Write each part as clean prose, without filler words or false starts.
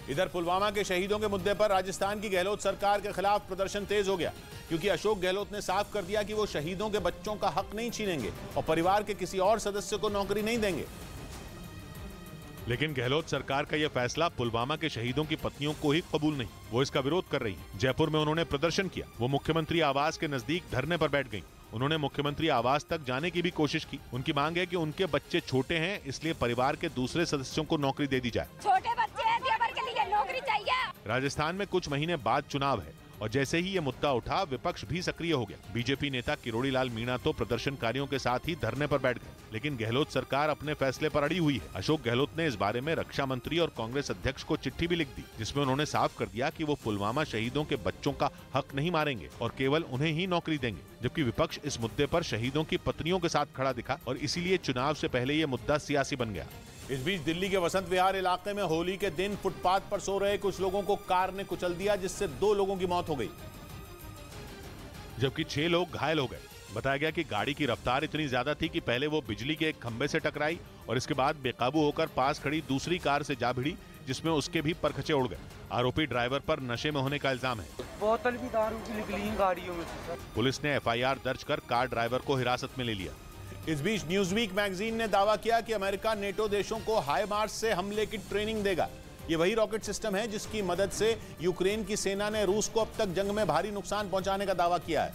इधर पुलवामा के शहीदों के मुद्दे पर राजस्थान की गहलोत सरकार के खिलाफ प्रदर्शन तेज हो गया, क्योंकि अशोक गहलोत ने साफ कर दिया कि वो शहीदों के बच्चों का हक नहीं छीनेंगे और परिवार के किसी और सदस्य को नौकरी नहीं देंगे। लेकिन गहलोत सरकार का यह फैसला पुलवामा के शहीदों की पत्नियों को ही कबूल नहीं। वो इसका विरोध कर रही है। जयपुर में उन्होंने प्रदर्शन किया। वो मुख्यमंत्री आवास के नजदीक धरने पर बैठ गईं। उन्होंने मुख्यमंत्री आवास तक जाने की भी कोशिश की। उनकी मांग है कि उनके बच्चे छोटे हैं, इसलिए परिवार के दूसरे सदस्यों को नौकरी दे दी जाए। छोटे बच्चे हैं, देवर के लिए नौकरी चाहिए। राजस्थान में कुछ महीने बाद चुनाव है और जैसे ही ये मुद्दा उठा, विपक्ष भी सक्रिय हो गया। बीजेपी नेता किरोड़ी लाल मीणा तो प्रदर्शनकारियों के साथ ही धरने पर बैठ गए, लेकिन गहलोत सरकार अपने फैसले पर अड़ी हुई है। अशोक गहलोत ने इस बारे में रक्षा मंत्री और कांग्रेस अध्यक्ष को चिट्ठी भी लिख दी, जिसमें उन्होंने साफ कर दिया कि वो पुलवामा शहीदों के बच्चों का हक नहीं मारेंगे और केवल उन्हें ही नौकरी देंगे। जबकि विपक्ष इस मुद्दे पर शहीदों की पत्नियों के साथ खड़ा दिखा और इसीलिए चुनाव से पहले ये मुद्दा सियासी बन गया। इस बीच दिल्ली के वसंत विहार इलाके में होली के दिन फुटपाथ पर सो रहे कुछ लोगों को कार ने कुचल दिया, जिससे 2 लोगों की मौत हो गई, जबकि 6 लोग घायल हो गए। बताया गया कि गाड़ी की रफ्तार इतनी ज्यादा थी कि पहले वो बिजली के एक खंबे से टकराई और इसके बाद बेकाबू होकर पास खड़ी दूसरी कार से जा भिड़ी, जिसमें उसके भी परखचे उड़ गए। आरोपी ड्राइवर पर नशे में होने का इल्जाम है। बोतल भी दारू की निकली गाड़ियों में से। पुलिस ने FIR दर्ज कर कार ड्राइवर को हिरासत में ले लिया। इस बीच न्यूज़वीक मैगजीन ने दावा किया कि अमेरिका नेटो देशों को हाईमार्स से हमले की ट्रेनिंग देगा। ये वही रॉकेट सिस्टम है जिसकी मदद से यूक्रेन की सेना ने रूस को अब तक जंग में भारी नुकसान पहुंचाने का दावा किया है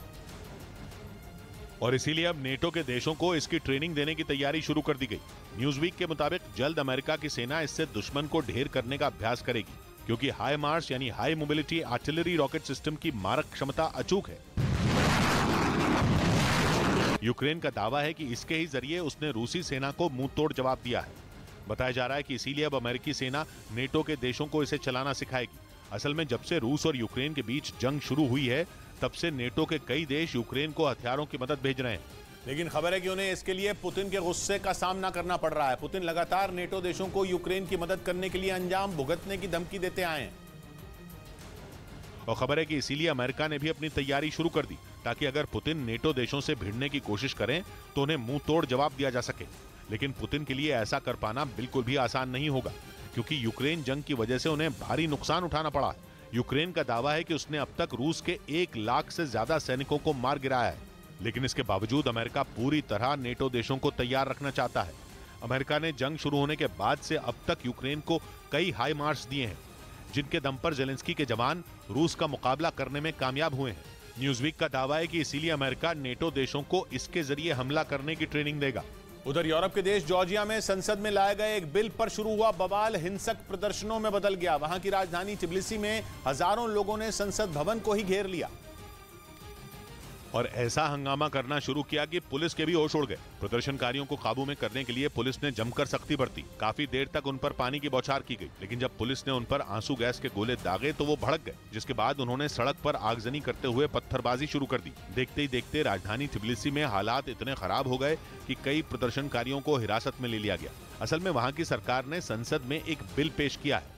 और इसीलिए अब नेटो के देशों को इसकी ट्रेनिंग देने की तैयारी शुरू कर दी गई। न्यूज़वीक के मुताबिक जल्द अमेरिका की सेना इससे दुश्मन को ढेर करने का अभ्यास करेगी, क्योंकि हाई मार्स यानी high mobility artillery rocket system की मारक क्षमता अचूक है। यूक्रेन का दावा है कि इसके ही जरिए उसने रूसी सेना को मुंह तोड़ जवाब दिया है। बताया जा रहा है कि इसीलिए अब अमेरिकी सेना नेटो के देशों को इसे चलाना सिखाएगी। असल में जब से रूस और यूक्रेन के बीच जंग शुरू हुई है, तब से नेटो के कई देश यूक्रेन को हथियारों की मदद भेज रहे हैं। लेकिन खबर है कि उन्हें इसके लिए पुतिन के गुस्से का सामना करना पड़ रहा है। पुतिन लगातार नेटो देशों को यूक्रेन की मदद करने के लिए अंजाम भुगतने की धमकी देते आए हैं और खबर है कि इसीलिए अमेरिका ने भी अपनी तैयारी शुरू कर दी, ताकि अगर पुतिन नेटो देशों से भिड़ने की कोशिश करें तो उन्हें मुंह तोड़ जवाब दिया जा सके। लेकिन पुतिन के लिए ऐसा कर पाना बिल्कुल भी आसान नहीं होगा, क्योंकि यूक्रेन जंग की वजह से उन्हें भारी नुकसान उठाना पड़ा है। यूक्रेन का दावा है कि उसने अब तक रूस के 1 लाख से ज्यादा सैनिकों को मार गिराया है, लेकिन इसके बावजूद अमेरिका पूरी तरह नेटो देशों को तैयार रखना चाहता है। अमेरिका ने जंग शुरू होने के बाद से अब तक यूक्रेन को कई हाई मार्च दिए हैं, जिनके दम पर जेलेंस्की के जवान रूस का मुकाबला करने में कामयाब हुए हैं। न्यूज़वीक का दावा है कि इसीलिए अमेरिका नेटो देशों को इसके जरिए हमला करने की ट्रेनिंग देगा। उधर यूरोप के देश जॉर्जिया में संसद में लाए गए एक बिल पर शुरू हुआ बवाल हिंसक प्रदर्शनों में बदल गया। वहां की राजधानी तिबिलिसी में हजारों लोगों ने संसद भवन को ही घेर लिया और ऐसा हंगामा करना शुरू किया कि पुलिस के भी होश उड़ गए। प्रदर्शनकारियों को काबू में करने के लिए पुलिस ने जमकर सख्ती बरती। काफी देर तक उन पर पानी की बौछार की गई, लेकिन जब पुलिस ने उन पर आंसू गैस के गोले दागे तो वो भड़क गए, जिसके बाद उन्होंने सड़क पर आगजनी करते हुए पत्थरबाजी शुरू कर दी। देखते ही देखते राजधानी तिबिलिसी में हालात इतने खराब हो गए कि कई प्रदर्शनकारियों को हिरासत में ले लिया गया। असल में वहां की सरकार ने संसद में एक बिल पेश किया है